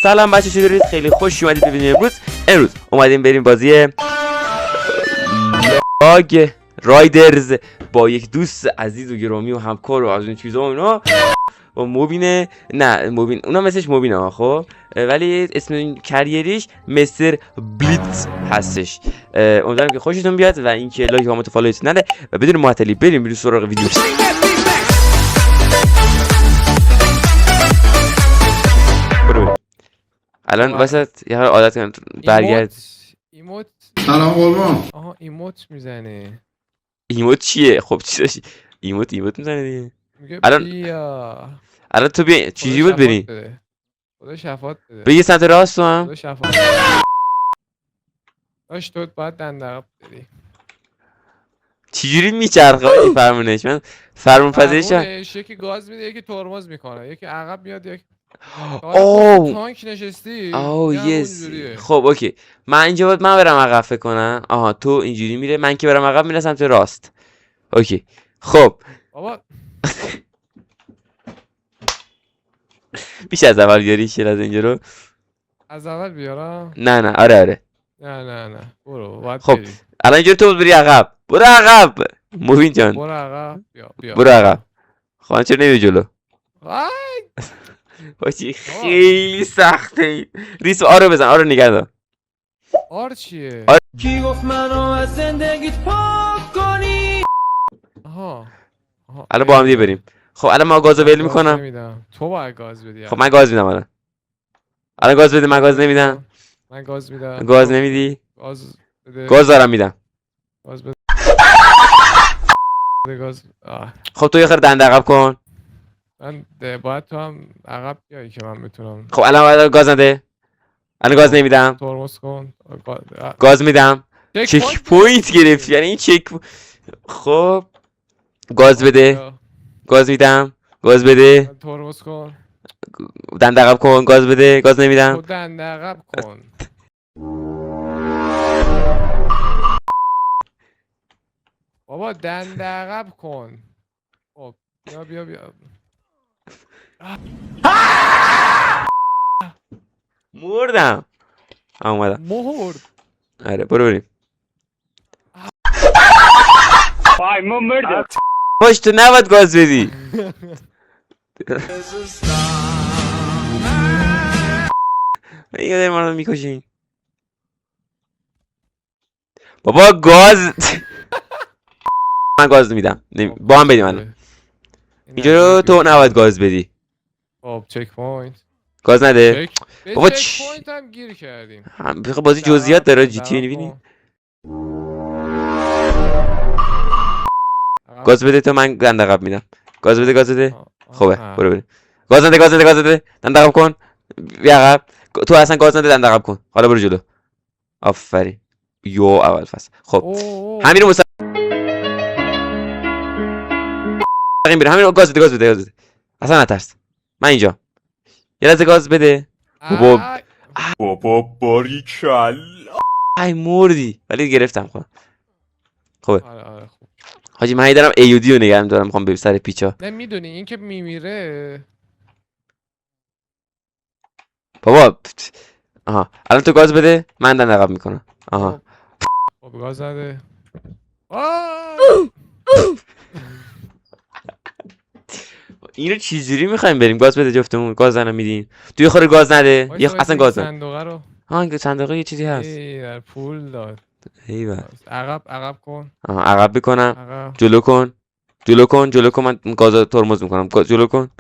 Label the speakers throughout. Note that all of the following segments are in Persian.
Speaker 1: سلام بچه، چطورید؟ خیلی خوش اومدید به ویدیو امروز اومدیم بریم بازی لاگ رایدرز با یک دوست عزیز و گرامی و همکار و از این چیزا و اینا و مبینه. نه مبین اونا مثلش مبینه ها، خب ولی اسم کریریش مستر بلیتز هستش. امیدوارم که خوشتون بیاد و اینکه لایک و فالویتون نده و بدون معطلی بریم سراغ ویدیو. الان واسه یه عادت کنم برگرد.
Speaker 2: ایموت
Speaker 3: سلام قربان.
Speaker 2: آها ایموت میزنه.
Speaker 1: ایموت چیه؟ خب چی داشتی؟ ایموت میزنه دیگه.
Speaker 2: میگه
Speaker 1: الان
Speaker 2: بیا.
Speaker 1: الان تو بیا چیزی بود بریم.
Speaker 2: خدا شفاعت بده.
Speaker 1: به یه سمت راست تو هم.
Speaker 2: خدا شفاعت. داش تو باید دندقب بدی.
Speaker 1: چجوری میچرخه این فرمونش؟ من فرمون پذیرشم.
Speaker 2: یکی گاز میده، یکی ترمز میکنه، یکی عقب میاد، یک
Speaker 1: اوه
Speaker 2: تانک نشستی.
Speaker 1: اوه یس. خب اوکی، من اینجا باید من برم عقب فکر کنم. آها تو اینجوری میره، من که برم عقب میرم سمت راست. اوکی خب
Speaker 2: بابا
Speaker 1: بیش از اول بیاری شیر از اینجا رو.
Speaker 2: از اول بیارم؟
Speaker 1: نه آره
Speaker 2: نه برو باید
Speaker 1: خب
Speaker 2: بری.
Speaker 1: الان اینجا تو بری عقب. برو عقب مبین جان،
Speaker 2: برو عقب. بیا
Speaker 1: برو عقب. خب چرا نمیری جلو؟
Speaker 2: وای
Speaker 1: باشی خیلی سخته. ریس آرو بزن، آرو نگه دار.
Speaker 2: آر چیه؟
Speaker 4: کی گفت منو از زندگیت پاک کنی؟
Speaker 2: آها
Speaker 1: الان با هم دیگه بریم. خب الان ما گازو ول میکنم.
Speaker 2: نمیدم. تو باید گاز بدی.
Speaker 1: خب من گاز میدم الان گاز بده. من گاز نمیدم.
Speaker 2: من گاز میدم.
Speaker 1: گاز نمیدی؟
Speaker 2: گاز بده.
Speaker 1: گاز دارم میدم.
Speaker 2: گاز بده. گاز.
Speaker 1: خب تو یه خورده دنده عقب کن.
Speaker 2: من باید تو هم عقب بیایی که من بتونم.
Speaker 1: خب الان گاز نده. الان گاز نمیدم.
Speaker 2: ترمز کن.
Speaker 1: گاز میدم. چک پوینت گرفت یعنی این چک. خب گاز بده. گاز میدم. گاز بده.
Speaker 2: ترمز کن.
Speaker 1: دنده عقب کن. گاز بده. گاز نمیدم.
Speaker 2: خود دنده عقب کن. بابا دنده عقب کن. خب بیا
Speaker 1: مردم. اومدم.
Speaker 2: مرد.
Speaker 1: آره برو بریم.
Speaker 5: وای ما مردم.
Speaker 1: باش تو نباید گاز بدی. یه داری ما رو میکشین. بابا گاز. من گاز میدم. با هم بدیم الان. اینجا رو تو نباید گاز بدی.
Speaker 2: خب چک پوینت.
Speaker 1: گاز نده. بابا
Speaker 2: چک پوینت هم گیر کردیم.
Speaker 1: بازی جزئیات داره جی تی میبینی. گاز بده تو، من دنده عقب میدم. گاز بده. خوبه برو بریم. گاز نده. دنده عقب کن. بیا عقب. تو اصلا گاز نده، دنده عقب کن. حالا برو جلو. آفرین. یو اول فصل. خب همین رو بریم. همین گاز بده. اصلا نترس. من اینجا. یه لحظه گاز بده.
Speaker 5: بابا باریکل.
Speaker 1: ای مردی ولی گرفتم. خوبه.
Speaker 2: آره خوب.
Speaker 1: حاجی من دارم ایودی رو نگه می‌دارم، میخوام به سر پیچا.
Speaker 2: نه میدونی این که میمیره.
Speaker 1: بابا آها الان تو گاز بده، من دنده عقب میکنم. آها
Speaker 2: خب گاز نده.
Speaker 1: اینو چجوری میخوایم بریم؟ گاز بده جفتمون. گاز نده میدیم. تو یه خورده گاز نده. اصلا گاز نده.
Speaker 2: صندوقه رو.
Speaker 1: ها صندوقه یه چیزی هست.
Speaker 2: در پول داد.
Speaker 1: ایول.
Speaker 2: عقب کن.
Speaker 1: آها عقب بکنم.
Speaker 2: عقب.
Speaker 1: جلو کن. من گاز ترمز میکنم. جلو کن.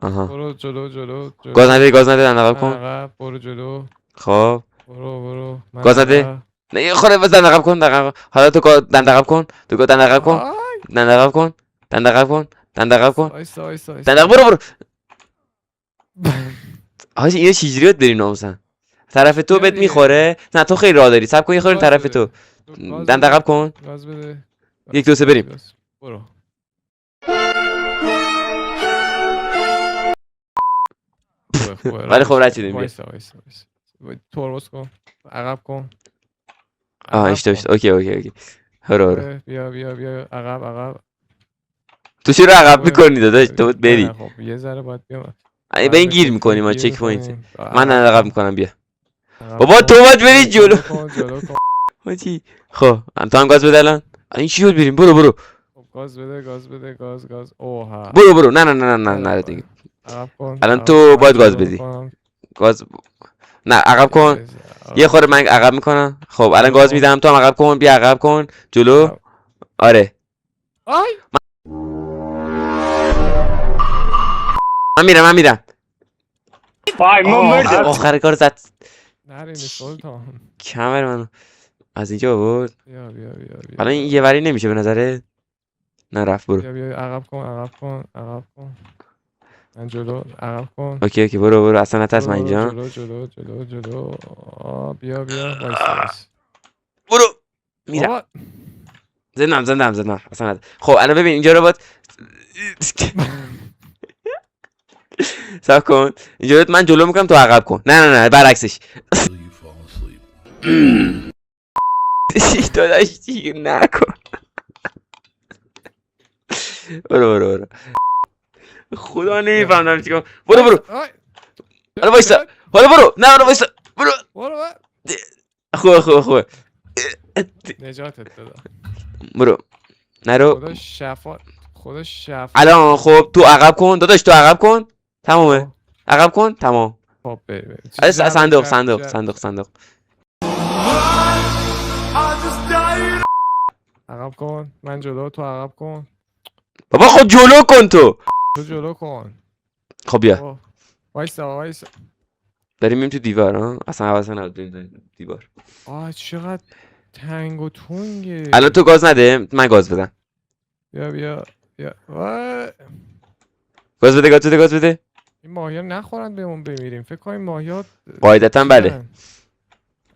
Speaker 1: آها
Speaker 2: برو جلو.
Speaker 1: گاز نده دنده عقب کن.
Speaker 2: عقب برو جلو.
Speaker 1: خب
Speaker 2: برو.
Speaker 1: گاز نده. نه یه خورده بس دنده عقب کن. حالا تو دنده عقب کن. دنده عقب کن. دنده عقب کن.
Speaker 2: وایسا.
Speaker 1: برو. حاجی اینو چجوری باید بریم ناموسن؟ طرف تو بهت میخوره؟ نه تو خیلی راه داری. صبر کن یه خورده طرف تو. دنده عقب کن.
Speaker 2: گاز بده.
Speaker 1: 1 2 3 بریم.
Speaker 2: برو.
Speaker 1: ولی خب رد شدیم.
Speaker 2: وایسا. ترمز کن. عقب کن.
Speaker 1: اشتباه. اوکی. هرو.
Speaker 2: بیا عقب.
Speaker 1: تو چرا عقب میکنی داداش؟ تو بری.
Speaker 2: خب یه ذره باید بیام.
Speaker 1: به این گیر میکنیم ما
Speaker 2: گیر
Speaker 1: چک پوینت.
Speaker 2: می‌کنیم.
Speaker 1: من عقب میکنم بیا.
Speaker 2: عقب
Speaker 1: بابا
Speaker 2: کن.
Speaker 1: تو باید بری جلو.
Speaker 2: جلو کن.
Speaker 1: حاجی خب تو هم گاز بده الان. این چی شد بریم برو.
Speaker 2: خب، گاز بده گاز. اوها.
Speaker 1: برو نه نره دیگه.
Speaker 2: عقب کن.
Speaker 1: الان
Speaker 2: عقب
Speaker 1: تو
Speaker 2: کن.
Speaker 1: باید
Speaker 2: من
Speaker 1: گاز
Speaker 2: جلو
Speaker 1: بدی.
Speaker 2: می‌کنم.
Speaker 1: گاز نه عقب کن. یه خورده من عقب میکنم. خب الان
Speaker 2: جلو
Speaker 1: گاز
Speaker 2: کن.
Speaker 1: میدم تو هم عقب کن. بیا عقب کن جلو.
Speaker 2: عقب.
Speaker 1: آره
Speaker 2: آی
Speaker 1: من میرم.
Speaker 5: Fajmo
Speaker 1: آخر کار زد
Speaker 2: نرینی سلطان.
Speaker 1: کمر منو از اینجا آورد.
Speaker 2: بیا
Speaker 1: الان این یه وری نمیشه به نظره. نه رفت برو.
Speaker 2: بیا عقب کن. من جلو عقب کن.
Speaker 1: اوکی برو اصلا نترس من اینجا.
Speaker 2: جلو. بیا وایس.
Speaker 1: برو میرم.
Speaker 2: بابا.
Speaker 1: زندم اصلا نداره. خب الان ببین اینجا رو باید صبر کن. اینجا رو من جلو میکنم تو عقب کن. نه برعکسش. داداش دیگه نکن. برو خدا نمیفهمم چیکار. برو
Speaker 2: آی.
Speaker 1: حالا وایسا. حالا وایسا برو.
Speaker 2: برو.
Speaker 1: خوبه
Speaker 2: نجاتت دادم.
Speaker 1: برو نرو.
Speaker 2: خدا شفا.
Speaker 1: الان خب تو عقب کن داداش. تو عقب کن تمومه. عقب کن تمام.
Speaker 2: خب بریم.
Speaker 1: صندوق
Speaker 2: عقب کن. من جلو تو عقب کن.
Speaker 1: بابا خب جلو کن تو.
Speaker 2: تو جلو کن.
Speaker 1: خب بیا
Speaker 2: اوه. وایسا.
Speaker 1: داریم میریم تو دیوار ها. اصلا حواسم نبود بریم دیوار.
Speaker 2: چقدر تنگ و تونگه.
Speaker 1: الان تو گاز نده من گاز بدم.
Speaker 2: بیا. وای.
Speaker 1: گاز بده.
Speaker 2: این ماهی نخورن بهمون بمیریم. فکر کنم ماهیات
Speaker 1: قاعدتا بله.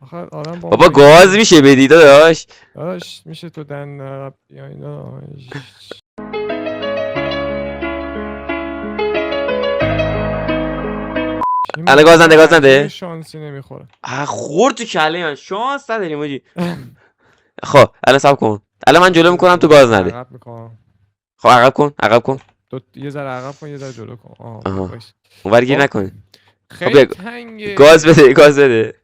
Speaker 2: آخه آدم با
Speaker 1: بابا گاز میشه بدی داداش.
Speaker 2: میشه تو دن عقب یا اینا.
Speaker 1: الان گاز نده.
Speaker 2: شانسی نمیخوره.
Speaker 1: خورد تو کله من. شانس نداریم آجی. خب الان صبر کن. الان من جلو میکنم تو گاز نده.
Speaker 2: عقب میکنم.
Speaker 1: خب عقب کن.
Speaker 2: تو یه ذره عقب کن یه ذره جلو کن.
Speaker 1: آها. اونور گیر
Speaker 2: خب.
Speaker 1: نکن.
Speaker 2: خیلی تنگه.
Speaker 1: گاز بده.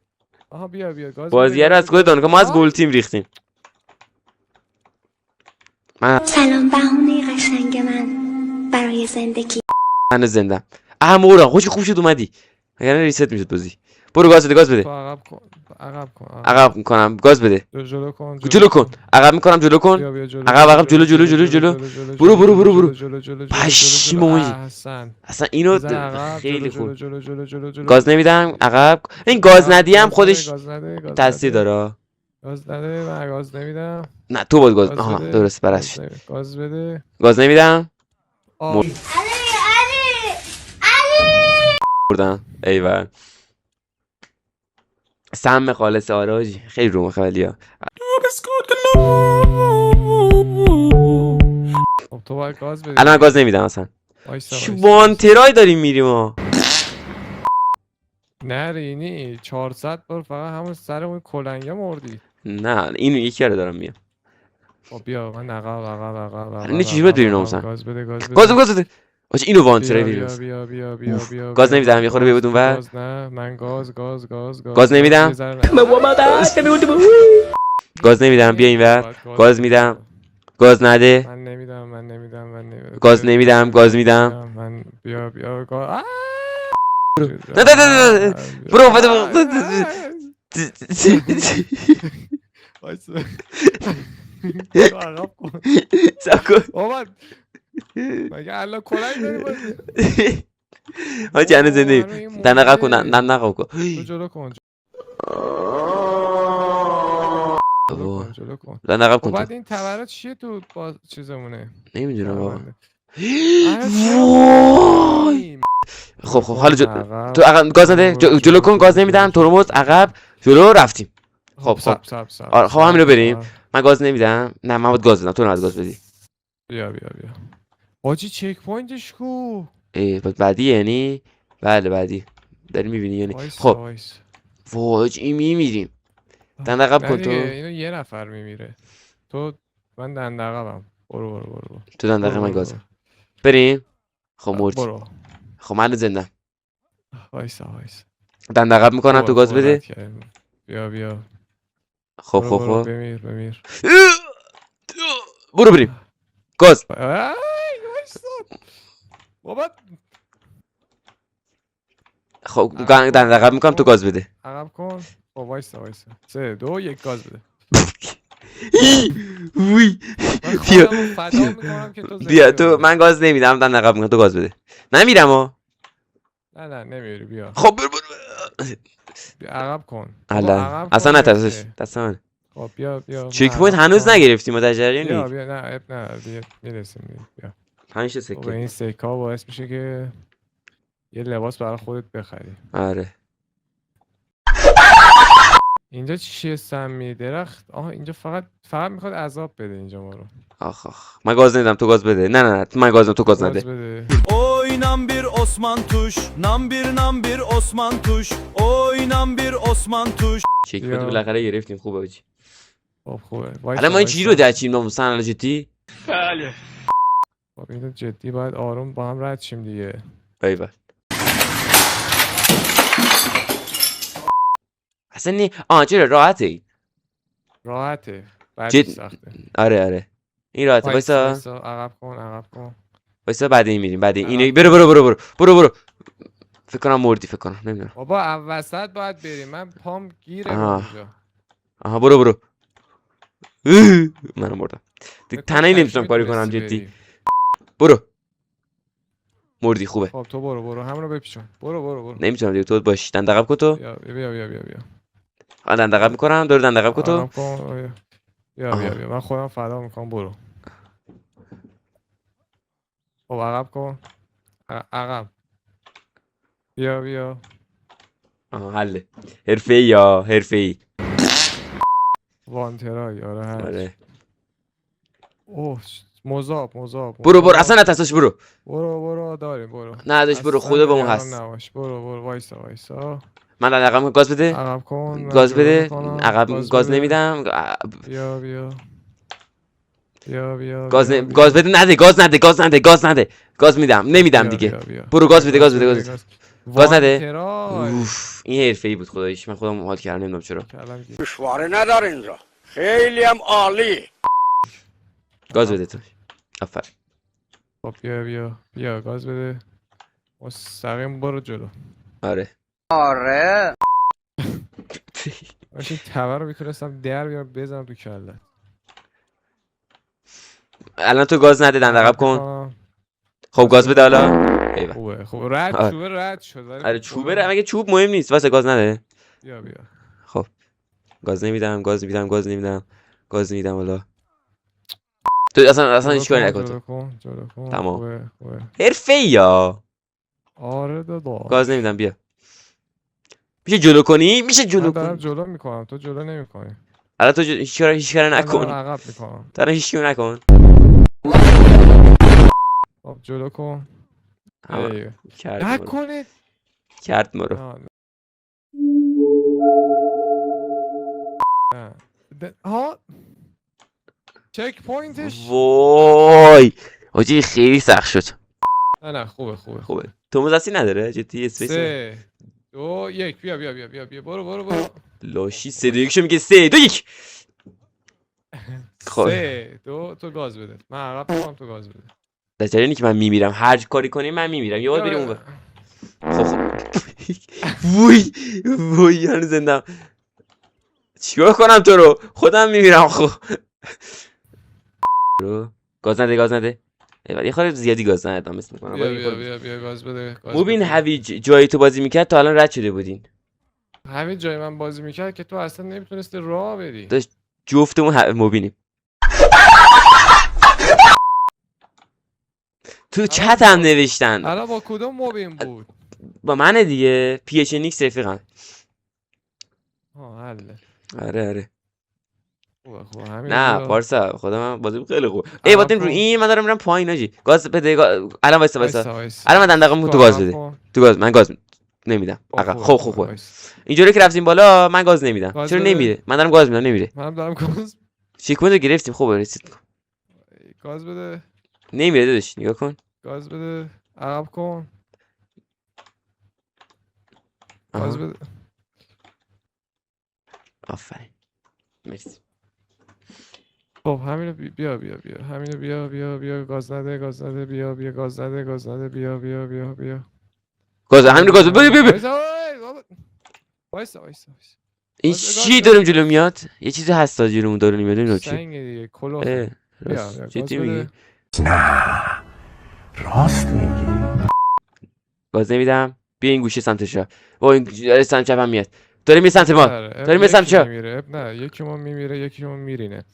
Speaker 2: آها بیا گاز
Speaker 1: بازیه رو از خود دانکا ما از گل تیم ریختیم.
Speaker 3: سلام بهونه قشنگ من برای زندگی.
Speaker 1: من زندم. مورا خوب شد اومدی. اگر ریست میشد بازی. برو گاز بده.
Speaker 2: تو عقب کن.
Speaker 1: عقب میکنم گاز بده.
Speaker 2: جلو کن.
Speaker 1: عقب میکنم جلو کن.
Speaker 2: بیا جلو.
Speaker 1: عقب جلو. برو.
Speaker 2: جلو.
Speaker 1: پشیمونی.
Speaker 2: احسن.
Speaker 1: اصلا اینو
Speaker 2: عقب.
Speaker 1: خیلی خوب.
Speaker 2: جلو.
Speaker 1: گاز نمیدم عقب. این گاز ندیم خودش
Speaker 2: گاز نده.
Speaker 1: تاثیر داره.
Speaker 2: گاز نده. من گاز نمیدم.
Speaker 1: نه تو باید گاز.
Speaker 2: گاز
Speaker 1: آها
Speaker 2: بده.
Speaker 1: درست برش.
Speaker 2: گاز بده.
Speaker 1: گاز نمیدم.
Speaker 2: آه.
Speaker 1: بردم ایول. سم خالص آراجی خیلی رو مخولی ها.
Speaker 2: خب تو باید گاز بدی.
Speaker 1: الان گاز نمیدم اصلا.
Speaker 2: وایسا.
Speaker 1: وانترای داریم میریم ها.
Speaker 2: نرینی 400 بار فقط همون سر اون کلنگه مردی.
Speaker 1: نه اینو یکی رو دارم میام.
Speaker 2: خب بیا من عقب.
Speaker 1: اینو چجوری باید بریم مثلا؟
Speaker 2: گاز بده.
Speaker 1: گاز بده. آجی اینو وانترای بریم.
Speaker 2: بیا.
Speaker 1: گاز نمیدم یه خورده ببودون و
Speaker 2: گاز نه من گاز.
Speaker 1: گاز نمیدم. گاز نمیدم بیا اینور. گاز میدم. گاز نده.
Speaker 2: من نمیدم.
Speaker 1: گاز نمیدم. گاز میدم.
Speaker 2: من بیا گاز.
Speaker 1: نه برو
Speaker 2: وایسا. تو عقب کن. بابا مگه الان کلنگ داری
Speaker 1: حاجی هنوز زنده ایم. در نقب کن. نه
Speaker 2: تو جلو کن. جلو کن.
Speaker 1: در نقب کن
Speaker 2: بعد
Speaker 1: تو.
Speaker 2: این تورات چیه تو با چیزمونه؟
Speaker 1: نمیدونم بابا.
Speaker 2: وای.
Speaker 1: خب حالا تو عقب گاز نده. جلو کن. گاز نمیدم. ترمز عقب جلو رفتیم. خب خب همین رو بریم. من گاز نمیدم. نه من باید گاز بدم. تو نباید گاز بدی.
Speaker 2: بیا باجی چک پوینتش کو.
Speaker 1: بعدی یعنی بله بعدی داری میبینی یعنی. خب واج این میمیریم. دند عقب کن تو.
Speaker 2: اینو یه نفر میمیره. من دند عقبم. برو.
Speaker 1: تو دند عقب من گاز بریم. خب مرد.
Speaker 2: برو.
Speaker 1: خب من زندم.
Speaker 2: وایسا
Speaker 1: دندقب میکنم تو گاز بده.
Speaker 2: بیا
Speaker 1: خب
Speaker 2: برو
Speaker 1: خب
Speaker 2: بمیر
Speaker 1: برو بریم گاز.
Speaker 2: وایسا بابا
Speaker 1: خب
Speaker 2: عقب کن،
Speaker 1: دندقب
Speaker 2: عقب
Speaker 1: میکنم تو
Speaker 2: کن.
Speaker 1: گاز بده.
Speaker 2: عقب کن. خب وایسا 3 2 1 گاز بده.
Speaker 1: وی
Speaker 2: من
Speaker 1: بیا
Speaker 2: خودم رو فدا میکنم که تو
Speaker 1: بیا
Speaker 2: زنده
Speaker 1: تو،
Speaker 2: بمونی.
Speaker 1: من گاز نمیدم، دندقب میکنم تو گاز بده. نمیرم ها.
Speaker 2: نه نمیری. بیا
Speaker 1: خب برو.
Speaker 2: عقب کن بابا،
Speaker 1: الله
Speaker 2: عقب
Speaker 1: اصلا
Speaker 2: کن
Speaker 1: نترسش
Speaker 2: دیگه.
Speaker 1: دست من.
Speaker 2: خب بیا
Speaker 1: چک
Speaker 2: من
Speaker 1: پوینت
Speaker 2: عقب
Speaker 1: هنوز
Speaker 2: می‌کنم.
Speaker 1: نگرفتیم، متجری
Speaker 2: بیا نه اب نه بیا میرسیم. بیا
Speaker 1: 5
Speaker 2: بابا
Speaker 1: سکه.
Speaker 2: این سکا باعث میشه که یه لباس برای خودت بخری.
Speaker 1: آره
Speaker 2: اینجا چیه سمی درخت؟ آها اینجا فقط میخواد عذاب بده اینجا ما رو.
Speaker 1: آخ من گاز نمیدم تو گاز بده. نه من گاز نمیدم تو گاز نده.
Speaker 2: بده.
Speaker 4: Oynan bir Osman tuş Nam bir Osman tuş Oynan bir Osman tuş
Speaker 1: چک پوینت بالاخره گرفتیم. خوبه بچی.
Speaker 2: خب خوبه وایسا
Speaker 1: الان ما این چی رو دچیم ناموسن الان جدی.
Speaker 2: خب اینو جدی باید آروم با هم رد شیم دیگه.
Speaker 1: ایول اصلا نی چرا راحته این.
Speaker 2: راحته بعدش سخته.
Speaker 1: آره این راحته. وایسا
Speaker 2: عقب کن.
Speaker 1: وایسا بعد این میریم. بعد این برو. فکر کنم مردی، فکر کنم نمیدونم.
Speaker 2: بابا وسط باید بریم، من پام گیره اونجا.
Speaker 1: آها برو. منو مردم دیگه، تنهایی نمیتونم کاری کنم جدی. برو مردی. خوبه.
Speaker 2: خب تو برو همونو بپیچون. برو
Speaker 1: نمیتونم دیگه، تو باشی. دندقب کن تو.
Speaker 2: بیا
Speaker 1: من دندقب میکنم. دور دندقب کن تو.
Speaker 2: بیا من خودم فدا میکنم. برو. خب عقب کن. عقب. بیا
Speaker 1: حله. حرفه‌ای.
Speaker 2: وانترای
Speaker 1: آره
Speaker 2: اوه مذاب.
Speaker 1: برو اصلا نترسش.
Speaker 2: برو داریم برو.
Speaker 1: نه داش برو، خدا با ما
Speaker 2: نگران
Speaker 1: هست.
Speaker 2: نباش. برو وایسا.
Speaker 1: من دندقب گاز بده.
Speaker 2: عقب کن.
Speaker 1: گاز بده.
Speaker 2: میکنم.
Speaker 1: عقب گاز نمیدم.
Speaker 2: بیا
Speaker 1: گاز بده. نده گاز نده. گاز میدم. نمیدم دیگه. برو گاز بده. گاز نده. اوف این حرفه‌ای بود خداییش. من خودم حال کردم نمیدونم چرا.
Speaker 5: دشواری نداره اینجا، خیلی هم عالی.
Speaker 1: گاز بده تو. آفرین.
Speaker 2: خب بیا گاز بده. مستقیم برو جلو.
Speaker 1: آره
Speaker 2: این تبر رو میتونستم در بیارم بزنم تو کلت.
Speaker 1: الان تو گاز نده، دندقب کن. خب گاز بده حالا. ایول
Speaker 2: خوبه رد شد.
Speaker 1: آره چوبه مگه چوب مهم نیست واسه گاز نده.
Speaker 2: بیا
Speaker 1: خب گاز نمیدم حالا. تو اصلا هیچ کاری نکن.
Speaker 2: جلو کن.
Speaker 1: تمام.
Speaker 2: خوبه.
Speaker 1: حرفه‌ای یا.
Speaker 2: آره دادا.
Speaker 1: گاز نمیدم. بیا میشه جلو کنی.
Speaker 2: من دارم جلو میکنم تو جلو نمیکنی.
Speaker 1: الان تو هیچ کاری نکن.
Speaker 2: عقب میکنم.
Speaker 1: دارم هیچ کاری نکن.
Speaker 2: خب جلو کن.
Speaker 1: کرد مرو.
Speaker 2: ها چک پوینتش.
Speaker 1: وای آجی خیلی سخت شد.
Speaker 2: نه خوبه.
Speaker 1: توموز اصلی نداره جدی. اسپیس
Speaker 2: 3 2 1 بیا برو.
Speaker 1: لاشی 3 2 1 شو میگه 3 2 1. خب
Speaker 2: 3 2 تو گاز بده. من عقب میکنم تو گاز بده.
Speaker 1: در جریانی که من میمیرم، هر کاری کنی من میمیرم. یه بار بریم اون. خب وای هنوز زندم. چیکار کنم تو رو؟ خودم میمیرم. خب گاز نده. یه خورده زیادی گاز ندادم مثل میکنم.
Speaker 2: بیا گاز بده.
Speaker 1: موبین هویج جایی تو بازی میکرد تا الان رد شده بودین.
Speaker 2: همین جای من بازی میکرد که تو اصلا نمیتونستی راه بری.
Speaker 1: داشت جفتمون موبینیم. تو چت هم نوشتن.
Speaker 2: الان با کدوم موبین بود؟
Speaker 1: با منه دیگه. پی اچ ان ایکس رفیقم.
Speaker 2: حله.
Speaker 1: آره
Speaker 2: خوبه همین.
Speaker 1: نه پارسا خدا من بازی خیلی خوب. ای واتن رو این من دارم میرم پایین آجی. گاز بده. الان وایسا. الان من دندقم تو گاز بده. تو گاز من گاز نمیدم. خب اینجوری که رفتیم بالا من گاز نمیدم. چرا نمیره؟ من دارم گاز میدم نمیره.
Speaker 2: منم دارم گاز.
Speaker 1: چیکونه رو گرفتیم. خوب رسید.
Speaker 2: گاز بده.
Speaker 1: نمیره داداش. نگاه کن.
Speaker 2: گاز بده. عقب کن. گاز
Speaker 1: آها.
Speaker 2: بده.
Speaker 1: آفرین مرسی.
Speaker 2: خب همینو بیا همینو بیا گاز نده بیا گاز نده بیا
Speaker 1: گاز همین گاز بده بیا.
Speaker 2: وایسا وایسا
Speaker 1: این
Speaker 2: گاز
Speaker 1: چی
Speaker 2: بده،
Speaker 1: دارم
Speaker 2: گاز
Speaker 1: جلو
Speaker 2: بده.
Speaker 1: میاد؟ یه چیزی هست تا جلومون داره میاد اینو چی؟
Speaker 2: سنگ دیگه کلوخه.
Speaker 1: اه
Speaker 2: بیا
Speaker 1: راست
Speaker 2: گاز
Speaker 1: جدی
Speaker 2: بده.
Speaker 1: میگی؟ گاز نمیدم. بیا این گوشه سمتش را. با این داره سمت چپم میاد. داره میره سمت ما. داره میره سمت چپ.
Speaker 2: نه یکیمون میمیره یکیمون میرینه.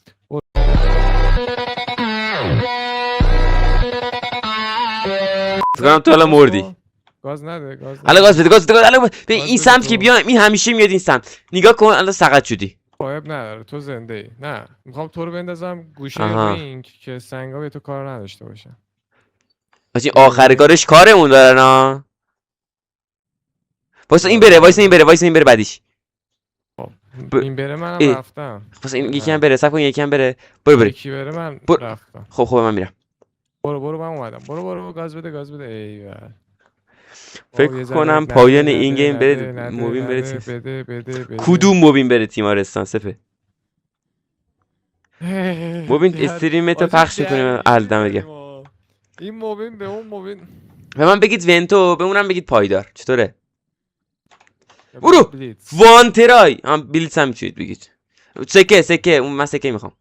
Speaker 1: فکر کنم تو حالا مردی.
Speaker 2: گاز نده.
Speaker 1: الان گاز بده الان به این
Speaker 2: بده
Speaker 1: سمت
Speaker 2: تو.
Speaker 1: که بیایم این همیشه میاد این سمت. نگاه کن الان سقط شدی.
Speaker 2: عیب نداره تو زنده ای. نه میخوام تو رو بندازم گوشه
Speaker 1: آها.
Speaker 2: رینگ که سنگا به تو کار نداشته باشن.
Speaker 1: این آخر کارش کارمون دارن ها. وایسا این بره این بره بعدیش.
Speaker 2: این بره منم
Speaker 1: اه.
Speaker 2: رفتم.
Speaker 1: وایسا این یکی هم بره صبر کن یکی هم بره. برو
Speaker 2: یکی بره من
Speaker 1: برو.
Speaker 2: رفتم.
Speaker 1: خب من میرم.
Speaker 2: برو من اومدم. برو گاز بده ایول.
Speaker 1: فکر کنم پایان این گیم بره موبین بره تیم.
Speaker 2: بده.
Speaker 1: کدوم موبین بره تیمارستان سپه؟ موبین استریم تو پخش میکنیم دمت گرم.
Speaker 2: این موبین به اون موبین.
Speaker 1: به من بگید ونتو به اونم بگید پایدار چطوره؟ برو
Speaker 2: بلیتز.
Speaker 1: وانترای هم بلیتز هم میتونید بگید. سکه اون من سکه میخوام.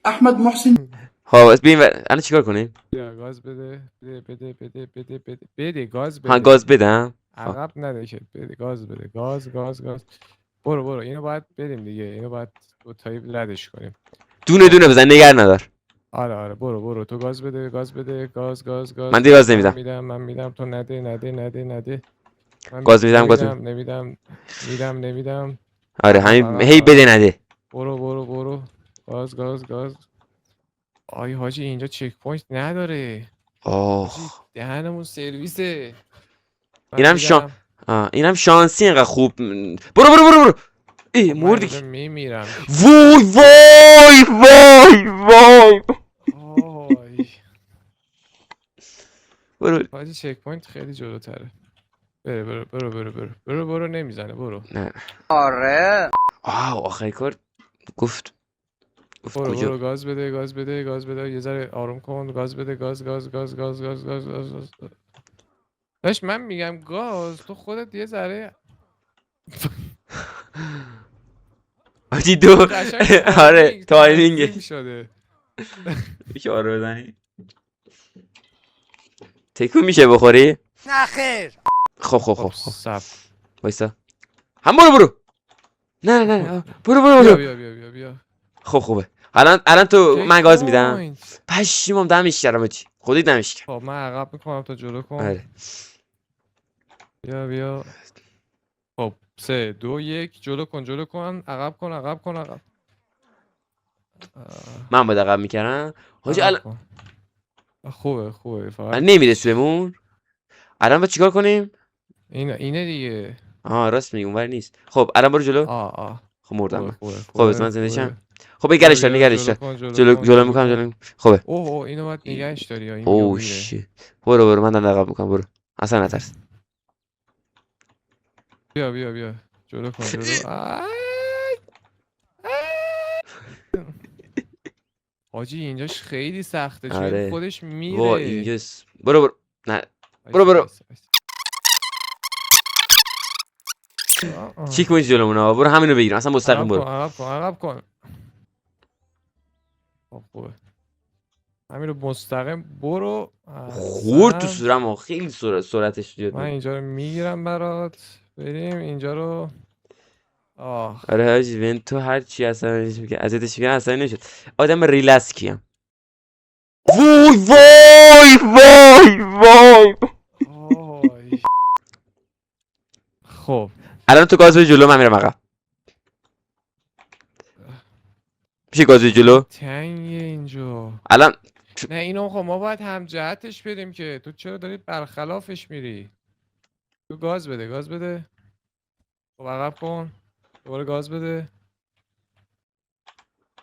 Speaker 6: احمد محسن
Speaker 1: خب ببین الان چیکار کنیم؟
Speaker 2: بیا گاز بده گاز بده.
Speaker 1: ها گاز بدم.
Speaker 2: عقب نده که بده گاز بده گاز. برو اینو باید بریم دیگه. اینو باید دو تایی ردش کنیم.
Speaker 1: دونه بزن نگر ندار.
Speaker 2: آره برو تو گاز بده گاز.
Speaker 1: من دیگه گاز نمیدم.
Speaker 2: من میدم تو نده. من
Speaker 1: گاز میدم گاز
Speaker 2: نمیدم.
Speaker 1: آره همین هی بده نده.
Speaker 2: برو گاز. آی حاجی اینجا چک پوینت نداره.
Speaker 1: آخ
Speaker 2: دهنمون سرویسه.
Speaker 1: اینم شانسی اینقدر خوب. برو ای مردی.
Speaker 2: میمیرم.
Speaker 1: وای برو
Speaker 2: حاجی چک پوینت خیلی جلوتره. برو نمیزنه برو.
Speaker 1: نه
Speaker 5: آره
Speaker 1: آخر کار گفت کجا؟
Speaker 2: برو گاز بده یه ذره آروم کن. گاز بده گاز. داش من میگم گاز تو خودت یه ذره
Speaker 1: آجی دو
Speaker 2: قشنگ
Speaker 1: آره
Speaker 2: تنظیم
Speaker 1: تایمینگ
Speaker 2: شده.
Speaker 1: یکی آره بزنی تکون میشه بخوری؟
Speaker 5: نه خیر
Speaker 1: خب
Speaker 2: صف.
Speaker 1: وایسا هم برو نه برو
Speaker 2: بیا
Speaker 1: خب خوبه الان تو من گاز میدم.
Speaker 2: پوینت.
Speaker 1: پشیمام دمش کردم چی خودی دمش کرد.
Speaker 2: خب من عقب میکنم تا جلو کن.
Speaker 1: آره
Speaker 2: بیا خب 3 2 1 جلو کن عقب کن.
Speaker 1: من باید عقب میکردم حاجی
Speaker 2: عقب
Speaker 1: الان
Speaker 2: کن. خوبه فقط
Speaker 1: نمیرسه بهمون. الان باید چیکار کنیم؟
Speaker 2: اینه دیگه.
Speaker 1: راست میگی اونور نیست. خب الان برو جلو. خب مردم من. خب از من زنده شم. خب نگرش دار جلو میکنم خوبه.
Speaker 2: اوه اینو باید نگهش داری. این
Speaker 1: اوه شی برو من دارم عقب میکنم برو اصلا نترس.
Speaker 2: بیا جلو کن حاجی اینجاش خیلی سخته چون
Speaker 1: آره.
Speaker 2: خودش میره.
Speaker 1: وا اینجاست. برو نه برو. چیک میشه جلومون برو همینو بگیرم اصلا مستقیم برو.
Speaker 2: عقب کن. خب خوبه. همین رو مستقیم برو.
Speaker 1: خورد تو صورتم خیلی سرعتش زیاد.
Speaker 2: من اینجا رو میگیرم برات. بریم اینجا رو.
Speaker 1: آره حاجی ون تو هر چی اصلا میگه اذیتش میگه اصلا نشد. آدم ریلکس کیم. وای
Speaker 2: خب
Speaker 1: الان تو گاز به جلو من میرم عقب. میشه گاز به جلو؟
Speaker 2: تنگه اینجا.
Speaker 1: الان
Speaker 2: نه اینو خب ما باید هم جهتش بریم که تو چرا داری برخلافش میری؟ تو گاز بده. خب عقب کن. دوباره گاز بده.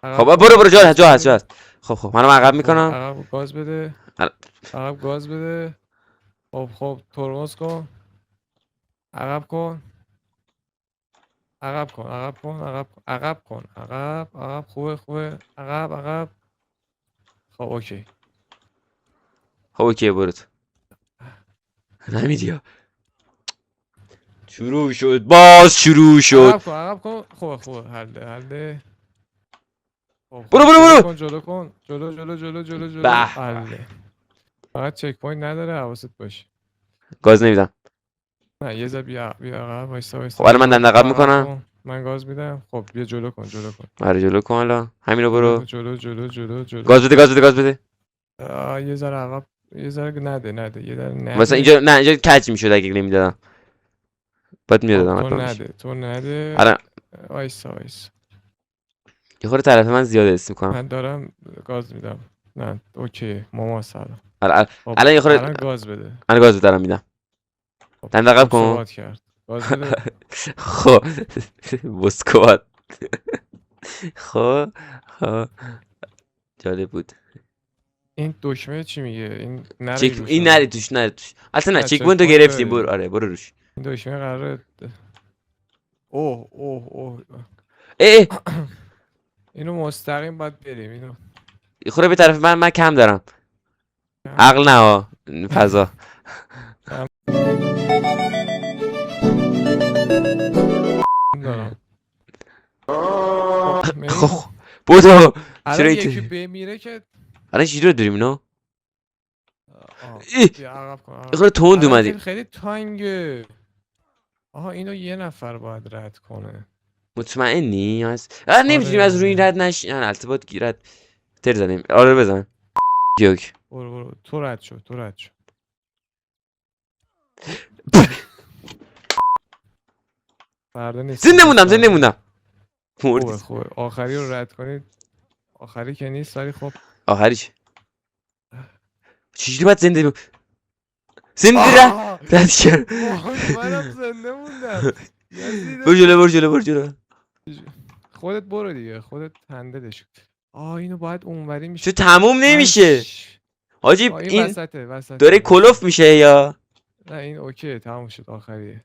Speaker 1: خب برو جا هست. خب منم عقب میکنم.
Speaker 2: عقب گاز بده. خب ترمز کن. عقب کن عقب کن عقب کن عقب کن عقب کن عقب خوبه عقب خب اوکی
Speaker 1: خب اوکی برو تو نمیدی ها شروع شد باز شروع شد
Speaker 2: عقب کن خوبه حله خب،
Speaker 1: برو.
Speaker 2: جلو کن جلو
Speaker 1: به.
Speaker 2: حله فقط چک پوینت نداره حواست باشه
Speaker 1: گاز نمیدم
Speaker 2: نه یه ذره بیا عقب وایسا
Speaker 1: خب الان من دارم عقب میکنم
Speaker 2: کن. من گاز میدم خب بیا جلو کن
Speaker 1: آره جلو کن حالا همین رو برو
Speaker 2: جلو
Speaker 1: گاز بده
Speaker 2: یه ذره عقب یه ذره نده یه ذره نده
Speaker 1: مثلا اینجا کج میشد اگه نمیدادم باید میدادم حتما
Speaker 2: تو نده
Speaker 1: الان
Speaker 2: وایسا
Speaker 1: یه خورده طرف من زیاده اسم میکنم
Speaker 2: من دارم گاز میدم نه اوکی ماما سلام خب،
Speaker 1: الان یه خورده
Speaker 2: الان گاز بده
Speaker 1: الان گاز دارم میدم
Speaker 2: خب،
Speaker 1: دم عقب کن
Speaker 2: صحبت کرد گاز بده
Speaker 1: خب بسکوات خب جالب بود
Speaker 2: این دشمه چی میگه این نره
Speaker 1: چک
Speaker 2: روش
Speaker 1: این
Speaker 2: ها.
Speaker 1: نری توش اصلا نه
Speaker 2: نه،
Speaker 1: چک
Speaker 2: چک
Speaker 1: پوینت رو
Speaker 2: پوینت
Speaker 1: گرفتیم
Speaker 2: داری.
Speaker 1: برو روش
Speaker 2: این دشمه قراره اوه
Speaker 1: اه
Speaker 2: اینو مستقیم باید بریم اینو
Speaker 1: خورده به طرف من کم دارم
Speaker 2: کم.
Speaker 1: عقل نه ها فضا
Speaker 2: دارم
Speaker 1: خب بودو
Speaker 2: الان
Speaker 1: چرا
Speaker 2: یکی
Speaker 1: این
Speaker 2: بمیره که
Speaker 1: الان چجوری رو داریم اینو
Speaker 2: ای. بیا عقب کن
Speaker 1: یه خورده تند
Speaker 2: الان
Speaker 1: اومدیم
Speaker 2: این خیلی تانگه آها اینو یه نفر باید رد کنه
Speaker 1: مطمئنی نمیتونیم از روی این رد نشیم نه البته باید گیرد تر زنیم آره بزن جوک
Speaker 2: برو تو رد شو فردا نیست
Speaker 1: زنده موندم مردی
Speaker 2: خوبه آخری رو رد کنید آخری که نیست ولی خب
Speaker 1: آخریش چجوری باید زنده رد کرد
Speaker 2: منم زنده موندم
Speaker 1: برو جلو
Speaker 2: خودت برو دیگه خودت هندلش اینو باید اونوری میشه
Speaker 1: چه تموم نمیشه حاجی
Speaker 2: این
Speaker 1: این
Speaker 2: وسطه
Speaker 1: داره کلوف میشه یا
Speaker 2: نه این اوکی تموم شد آخریه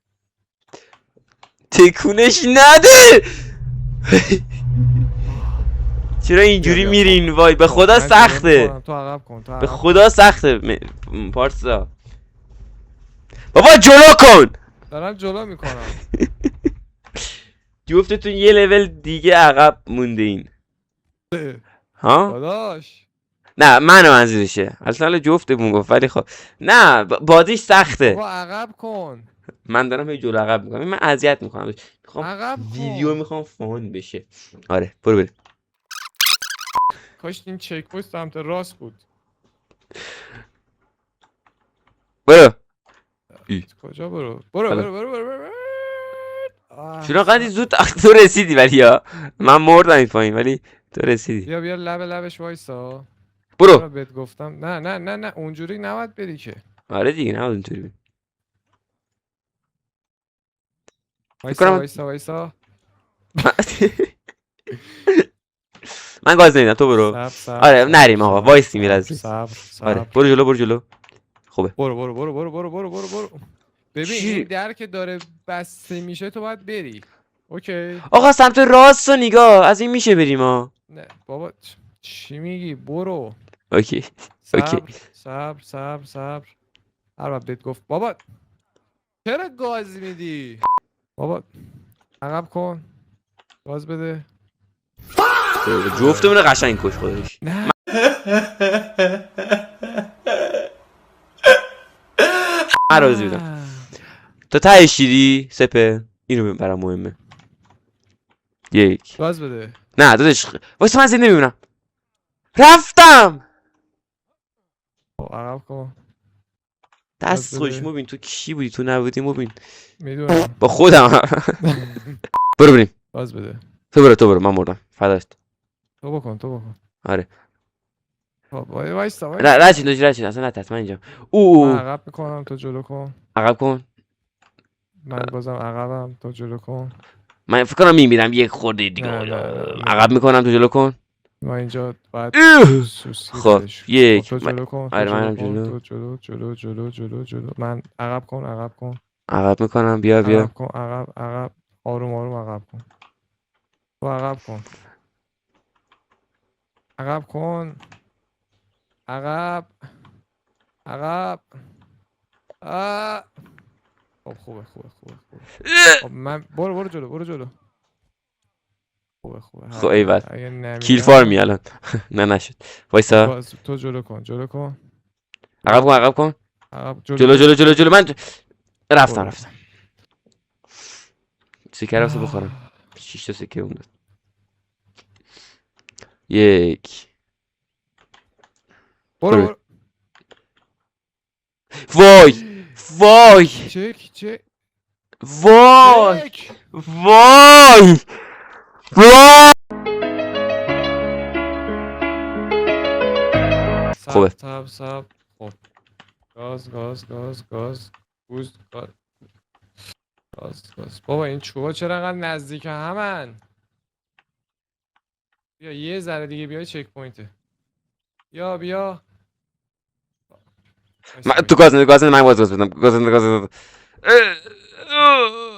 Speaker 1: تکونش نده چرا اینجوری
Speaker 2: بیا،
Speaker 1: میرین وای به
Speaker 2: خب،
Speaker 1: خدا
Speaker 2: من جلو
Speaker 1: سخته
Speaker 2: می‌کنم، تو عقب کن
Speaker 1: به خدا سخته پارسا بابا جلو کن
Speaker 2: دارم جلو میکنم
Speaker 1: جفتتون یه لول دیگه عقب مونده این ها
Speaker 2: داداش
Speaker 1: نه منظورشه اصلا جفتمون گفت ولی خب نه بازیش سخته
Speaker 2: بابا عقب کن
Speaker 1: من دارم هی جلو عقب میکنم من اذیت میکنم میخوام
Speaker 2: عقب کن
Speaker 1: ویدیو میخوام فان بشه آره برو
Speaker 2: کاش این چک پوست سمت راست بود
Speaker 1: برو
Speaker 2: کجا برو
Speaker 1: چرا قدی زود تو رسیدی ولی یا من مردم این پایین ولی تو رسیدی
Speaker 2: بیا لبش وایسا
Speaker 1: برو
Speaker 2: بهت گفتم نه اونجوری نباید بری که
Speaker 1: آره دیگه نه اونطوری بری.
Speaker 2: وایسا
Speaker 1: من گاز نمیدم تو برو
Speaker 2: صبر
Speaker 1: آره نریم آقا وایسی میره از
Speaker 2: صبر
Speaker 1: آره برو جلو خوبه
Speaker 2: برو ببین
Speaker 1: چی؟
Speaker 2: این در که داره بسته میشه تو باید بری اوکی
Speaker 1: آقا سمت راست رو نگاه از این میشه بریم ها
Speaker 2: نه بابا چی میگی برو
Speaker 1: اوکی
Speaker 2: صبر هر وقت بهت گفت بابا چرا گاز میدی بابا عقب کن گاز بده
Speaker 1: جفتمون قشنگ کش خودش
Speaker 2: نه
Speaker 1: عراضی بودم تا ته شیری سپه اینو برام مهمه یک
Speaker 2: گاز بده
Speaker 1: نه داداش واسه من زنده نمیمونم رفتم
Speaker 2: عقب کن
Speaker 1: دست
Speaker 2: بده.
Speaker 1: خوش مبین تو کی بودی تو نبودی مبین
Speaker 2: میدونم
Speaker 1: با خودم برو بریم
Speaker 2: گاز بده
Speaker 1: تو برو من مردم فداست
Speaker 2: تو بکن
Speaker 1: آره
Speaker 2: خب وایسا
Speaker 1: رچین اصلا نترس من اینجا
Speaker 2: من
Speaker 1: او
Speaker 2: عقب میکنم تو جلو کن
Speaker 1: عقب کن
Speaker 2: من بازم عقبم تو جلو کن
Speaker 1: من فکر کنم میمیرم یک خورده دیگه
Speaker 2: نه.
Speaker 1: عقب میکنم تو جلو کن
Speaker 2: ما اینجا باید سوسکی
Speaker 1: خب
Speaker 2: بدش.
Speaker 1: یک
Speaker 2: تو جلو کن
Speaker 1: آره منم جلو
Speaker 2: تو جلو من عقب کن
Speaker 1: عقب میکنم. بیا بیا.
Speaker 2: عقب کن، عقب آروم آروم عقب کن. تو عقب کن. عقب کن. عقب. خب خوبه. خب من برو جلو. خوبه.
Speaker 1: خب ایول.
Speaker 2: اگه نمیدم
Speaker 1: کیل فارمی الان. نه نشد. وایسا.
Speaker 2: تو جلو کن.
Speaker 1: عقب کن.
Speaker 2: عقب
Speaker 1: جلو من رفتم. سکه رو بخورم. 6 تا سکه اون داد. 1.
Speaker 2: برو.
Speaker 1: وای
Speaker 2: چک.
Speaker 1: وای خوبه.
Speaker 2: سب خب گاز بابا این چوبا چرا انقدر نزدیک همن؟ بیا یه ذره دیگه بیای چک پوینته. بیا
Speaker 1: تو گاز نده من باز بدم. گاز نده.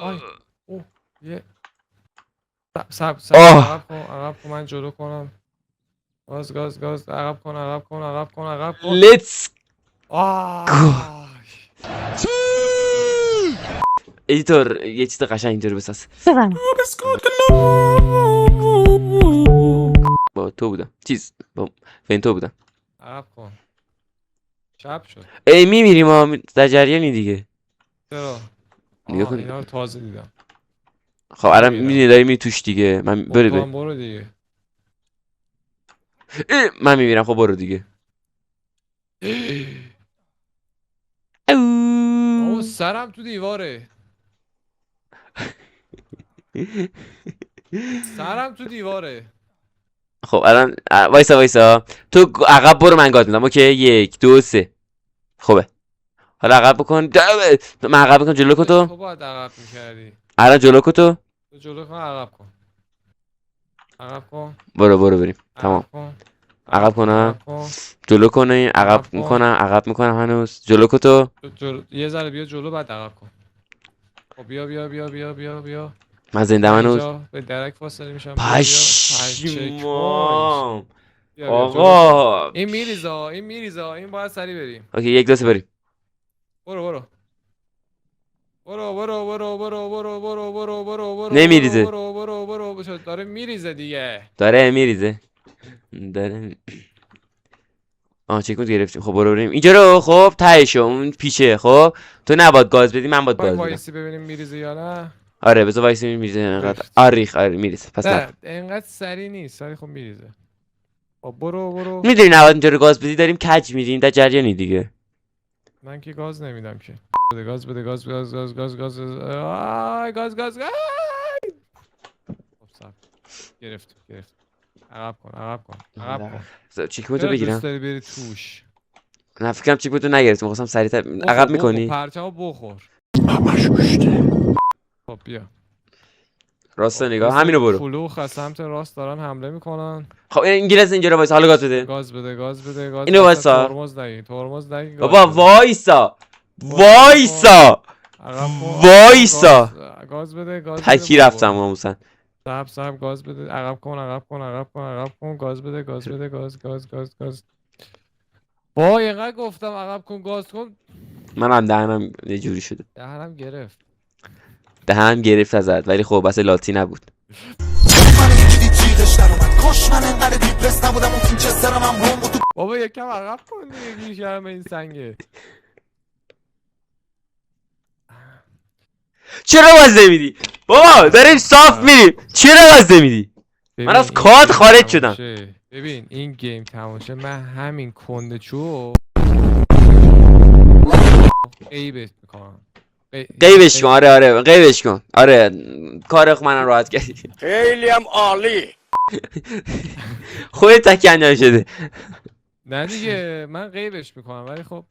Speaker 2: آی اوه یه سب عقب کن من جلو کنم. گاز عقب کن.
Speaker 1: لیتس
Speaker 2: آه
Speaker 1: ادیتور یه چیز قشنگ اینطوری بساز. با تو بودم با فنتو بودم.
Speaker 2: عقب کن. شب شد.
Speaker 1: ای میمیریم ما در جریانی دیگه.
Speaker 2: چرا؟
Speaker 1: نگاه کن.
Speaker 2: اینا رو تازه دیدم.
Speaker 1: خب الان میدونی داری می توش دیگه. من
Speaker 2: برو دیگه.
Speaker 1: من میمیرم. خب برو دیگه.
Speaker 2: او سرم تو دیواره.
Speaker 1: خب الان وایسا تو عقب برو من گاز میدم. اوکی 1 2 3. خوبه حالا عقب بکن. من عقب بکن. جلو کن تو
Speaker 2: باید عقب میکردی.
Speaker 1: الان جلو کن تو
Speaker 2: جلو کن عقب کن.
Speaker 1: برو بریم. تمام. عقب کن. جلو کن. عقب میکنم هنوز. جلو کن تو.
Speaker 2: یه ذره بیا جلو بعد عقب کن. خب بیا.
Speaker 1: من زنده هنوز.
Speaker 2: به درک فاصله میشم.
Speaker 1: پشمام آقا
Speaker 2: این میریزا این باید سری بریم.
Speaker 1: اوکی 1 2 3 بریم.
Speaker 2: برو
Speaker 1: نمیریزه.
Speaker 2: برو داره میریزه دیگه.
Speaker 1: داره چکمون گرفتیم. خب برو بریم اینجا رو. خب تهشو اون پیچه. خب تو نباید گاز بدی من باید گاز بدم.
Speaker 2: وایسی ببینیم میریزه یا نه.
Speaker 1: آره بذار وایسی میریزه. انقدر آره میریزه. پس نه
Speaker 2: انقدر سری نیست ولی خب میریزه. خب برو
Speaker 1: میدونی نباید اینجا رو گاز بدی. داریم کج میریم در جریانی دیگه.
Speaker 2: من که گاز نمیدم که. گاز بده گاز گرفت. عقب کن.
Speaker 1: چیکمتو بگیرم.
Speaker 2: دوست داری بری توش.
Speaker 1: نه فکرم چیکمتو نگرفتم. می‌خواستم سریعتر عقب میکنی.
Speaker 2: پرچمو بخور. خب بیا.
Speaker 1: راست نگاه همینو برو.
Speaker 2: فلوخ از سمت راست دارن حمله میکنن.
Speaker 1: خب انگلیس اینجا رو وایسا. حالا گاز بده.
Speaker 2: گاز بده.
Speaker 1: اینو وایسا.
Speaker 2: ترمز نگی.
Speaker 1: بابا وایسا.
Speaker 2: گاز بده.
Speaker 1: تکی رفتم ناموسن.
Speaker 2: سب گاز بده. عقب کن. گاز بده. گاز. وای اینقدر گفتم عقب کن گاز کن.
Speaker 1: منم دهنم یه جوری شده.
Speaker 2: دهنم
Speaker 1: گرفت ازت. ولی خب بس لاتی نبود.
Speaker 2: بابا یکم عقب کن دیگه. گیشرم این سنگه.
Speaker 1: چرا باز نمیدی؟ بابا داریم صاف میریم. چرا باز نمیدی؟ من از کاد خارج شدم.
Speaker 2: ببین این گیم تماشه. من همین کندچو غیبت میکنم.
Speaker 1: غیبش کن. آره غیبش کن. آره کار منم راحت کردی.
Speaker 5: خیلی هم عالی.
Speaker 1: خودت تکی انجام شده.
Speaker 2: نه دیگه من غیبش میکنم ولی خب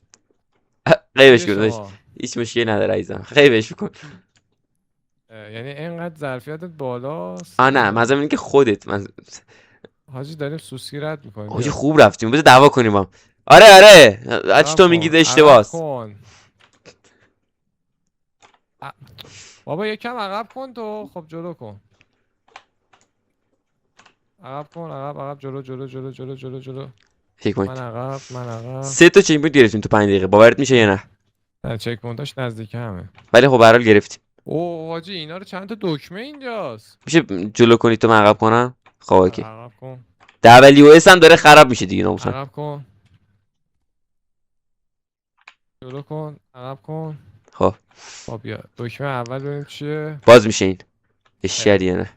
Speaker 1: غیبش کن. هیچ مشکلی نداره عزیزم. غیبش کن.
Speaker 2: یعنی اینقدر ظرفیتت بالاست.
Speaker 1: نه منظورم اینه که خودت
Speaker 2: حاجی داریم سوسکی رد میکنیم.
Speaker 1: حاجی خوب رفتیم. بذار دعوا کنیم با هم. آره هرچی تو میگید اشتباهه.
Speaker 2: بابا یکم عقب کن تو. خب جلو کن. عقب کن، عقب جلو جلو جلو جلو جلو جلو.
Speaker 1: چک
Speaker 2: من
Speaker 1: پوینت.
Speaker 2: عقب، من عقب.
Speaker 1: 3 تا چک پوینت گرفتیم تو 5 دقیقه. باورت میشه یا نه؟
Speaker 2: نه چک پوینتاش نزدیک همه.
Speaker 1: ولی خب به هر حال گرفتیم.
Speaker 2: اوه حاجی اینا رو چند تا دکمه اینجاست.
Speaker 1: میشه جلو کنی تو من عقب کنم؟ خب اوکی.
Speaker 2: عقب کن.
Speaker 1: WS هم داره خراب میشه دیگه ناموسن.
Speaker 2: عقب کن. جلو کن، عقب کن.
Speaker 1: خب
Speaker 2: خب بیا دکمه اول ببینیم چیه.
Speaker 1: باز میشه این. اشکالی نه.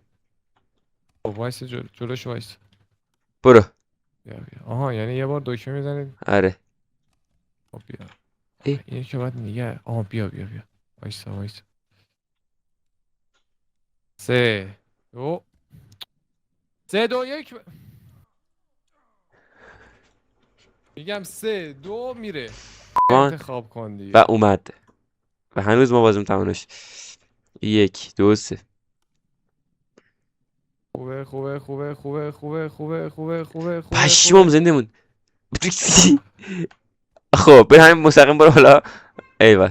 Speaker 2: خب وایس جلوش وایس.
Speaker 1: برو.
Speaker 2: بیا بیا. آها یعنی یه بار دکمه میزنید.
Speaker 1: آره.
Speaker 2: خب بیا.
Speaker 1: ای.
Speaker 2: اینه که باید نگه. آها بیا بیا بیا. وایسا وایسا. 3 2 3 2 1 میگم 3 2 میره.
Speaker 1: مان.
Speaker 2: انتخاب کن دیگه.
Speaker 1: و اومد. و هنوز ما بازم تمام نشد. 1 2 3.
Speaker 2: خوبه خوبه خوبه خوبه خوبه خوبه خوبه خوبه خوبه.
Speaker 1: پشمام زنده موند. خب به همین مستقیم برو حالا. ایول.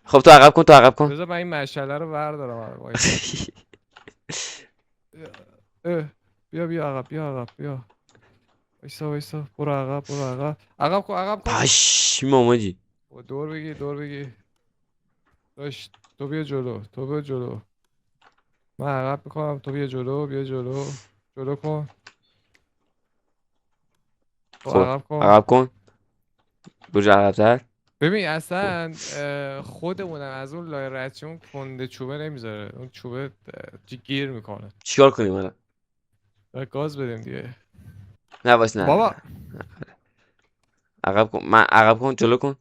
Speaker 1: خب تو عقب کن، تو عقب کن.
Speaker 2: بذار من این مشعله رو بردارم. وایسا. بیا بیا عقب، بیا عقب، بیا. وایسا وایسا. برو عقب، برو عقب. عقب کن، عقب کن.
Speaker 1: پشمام آجی.
Speaker 2: دور بگی، دور بگی. داشت تو بیا جلو، تو بیا جلو. من عقب میکنم، تو بیا جلو، بیا جلو. جلو کن. تو
Speaker 1: خب
Speaker 2: عقب کن.
Speaker 1: عقب کن. برو عقب‌تر.
Speaker 2: ببین اصلا خودمونم از اون لای رچون کنده چوبه نمیذاره. اون چوبه گیر میکنه.
Speaker 1: چیکار کنیم الان؟
Speaker 2: و گاز بدیم دیگه.
Speaker 1: نه واسه نه.
Speaker 2: بابا
Speaker 1: عقب کن. من عقب کن، جلو کن.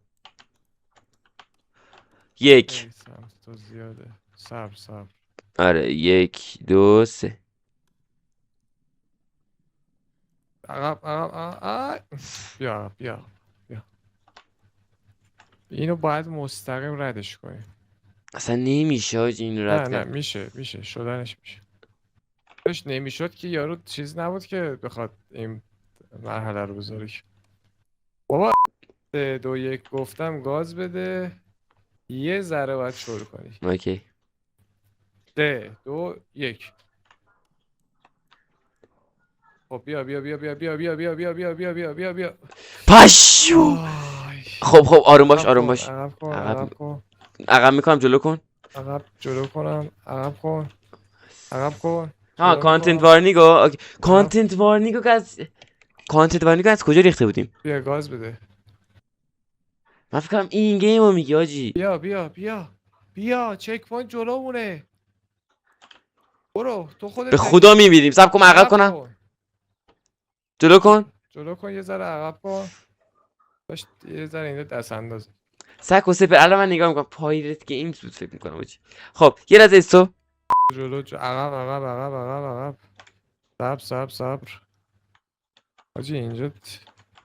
Speaker 1: 1.
Speaker 2: سمت تو زیاده. صبر صبر.
Speaker 1: آره 1 2 3.
Speaker 2: عقب عقب عقب. بیا عقب، بیا بیا. اینو باید مستقیم ردش کنیم.
Speaker 1: اصلا نمیشه آجی اینو
Speaker 2: نه
Speaker 1: رد
Speaker 2: نه
Speaker 1: کرد.
Speaker 2: میشه شدنش میشه. داشت نمیشد که یارو چیز نبود که بخواد این مرحله رو بذاره که. بابا 3 2 1 گفتم گاز بده. یه ذره باید شروع کنی.
Speaker 1: اوکی.
Speaker 2: 3 2 1. خب بیا بیا بیا بیا بیا بیا بیا بیا بیا بیا بیا بیا بیا.
Speaker 1: پشو.
Speaker 2: آی.
Speaker 1: خب آروم باش،
Speaker 2: عقب
Speaker 1: آروم
Speaker 2: کن،
Speaker 1: باش.
Speaker 2: عقب کن،
Speaker 1: عقب.
Speaker 2: عقب کن.
Speaker 1: عقب میکنم، جلو کن.
Speaker 2: عقب جلو کنم، عقب کن. عقب کن.
Speaker 1: ها
Speaker 2: جلو
Speaker 1: کانتنت
Speaker 2: کن.
Speaker 1: وارنینگو. اوکی. کانتنت وارنینگو از کجا ریخته بودیم؟
Speaker 2: بیا گاز بده.
Speaker 1: من فکر کنم این گیمو میگی آجی.
Speaker 2: بیا بیا بیا. بیا چک پوینت جلومونه. برو تو خودت
Speaker 1: به خدا میمیریم. صبر کن عقب کنم.
Speaker 2: کن.
Speaker 1: جلو کن.
Speaker 2: جلو کن یه ذره عقب کن. داشت یه ذره اینجا دست انداز.
Speaker 1: سک و سپر. الان من نگاه میکنم پایرت گیمز بود فکر میکنم آجی. خب یه لحظه استو.
Speaker 2: جلو عقب عقب عقب عقب عقب. صبر صبر صبر. حاجی اینجا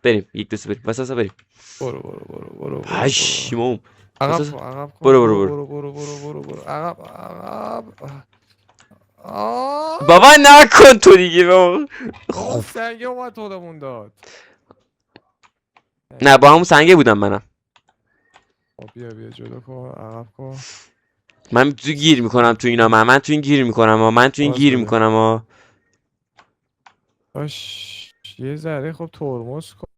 Speaker 1: بریم 1 2 3 بریم. واسه بریم.
Speaker 2: برو برو برو برو برو.
Speaker 1: پشمام.
Speaker 2: عقب
Speaker 1: واسه-
Speaker 2: کن، عقب کن.
Speaker 1: برو، برو، برو.
Speaker 2: برو برو برو برو. عقب عقب. آه.
Speaker 1: بابا نکن تو دیگه بابا.
Speaker 2: خب سنگه اومد تولمون داد.
Speaker 1: نه با همون سنگه بودم منم.
Speaker 2: خب بیا بیا جلو کن، عقب کن.
Speaker 1: من تو گیر میکنم تو اینا. من تو این گیر میکنم. من تو این
Speaker 2: باز
Speaker 1: گیر
Speaker 2: بده.
Speaker 1: میکنم.
Speaker 2: باش یه ذره خب ترمز کن.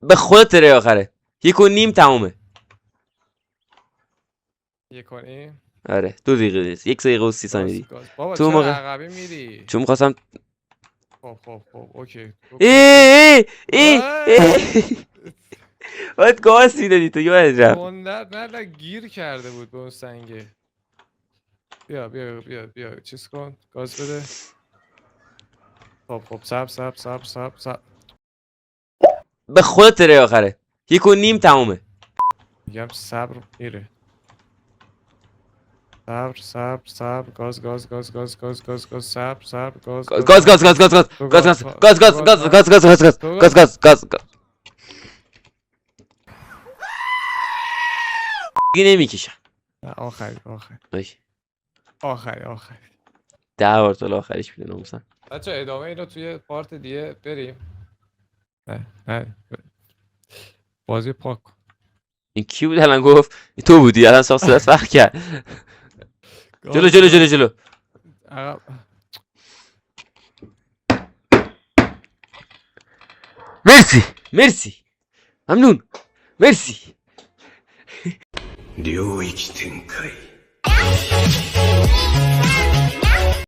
Speaker 1: به خودت تره آخره. 1.5 تمومه.
Speaker 2: یه کنیم.
Speaker 1: آره 2 دقیقه نیست. 1 دقیقه و 30 ثانیه دیگه.
Speaker 2: بابا
Speaker 1: تو
Speaker 2: چرا
Speaker 1: موقع-
Speaker 2: عقبی میری؟
Speaker 1: چون میخواستم.
Speaker 2: خب اوکی.
Speaker 1: باید گاز میدادی تو یاد رفت.
Speaker 2: بندر نه گیر کرده بود به اون سنگه. بیا بیا بیا بیا چیز کن گاز بده. خب سب.
Speaker 1: به خودت تره آخره. 1.5 تمومه.
Speaker 2: میگم صبر میره. صبر گاز صبر
Speaker 1: گاز. دیگه نمیکشم.
Speaker 2: نه آخری
Speaker 1: باش. 10 بار تا آخرش میده ناموسن.
Speaker 2: بچه ادامه اینو توی پارت دیگه بریم. نه بازی پاک کن.
Speaker 1: این کی بود الان گفت تو بودی الان صاف صدات فرق کرد. جلو جلو جلو جلو.
Speaker 2: عقب.
Speaker 1: مرسی مرسی ممنون مرسی.
Speaker 5: 領域展開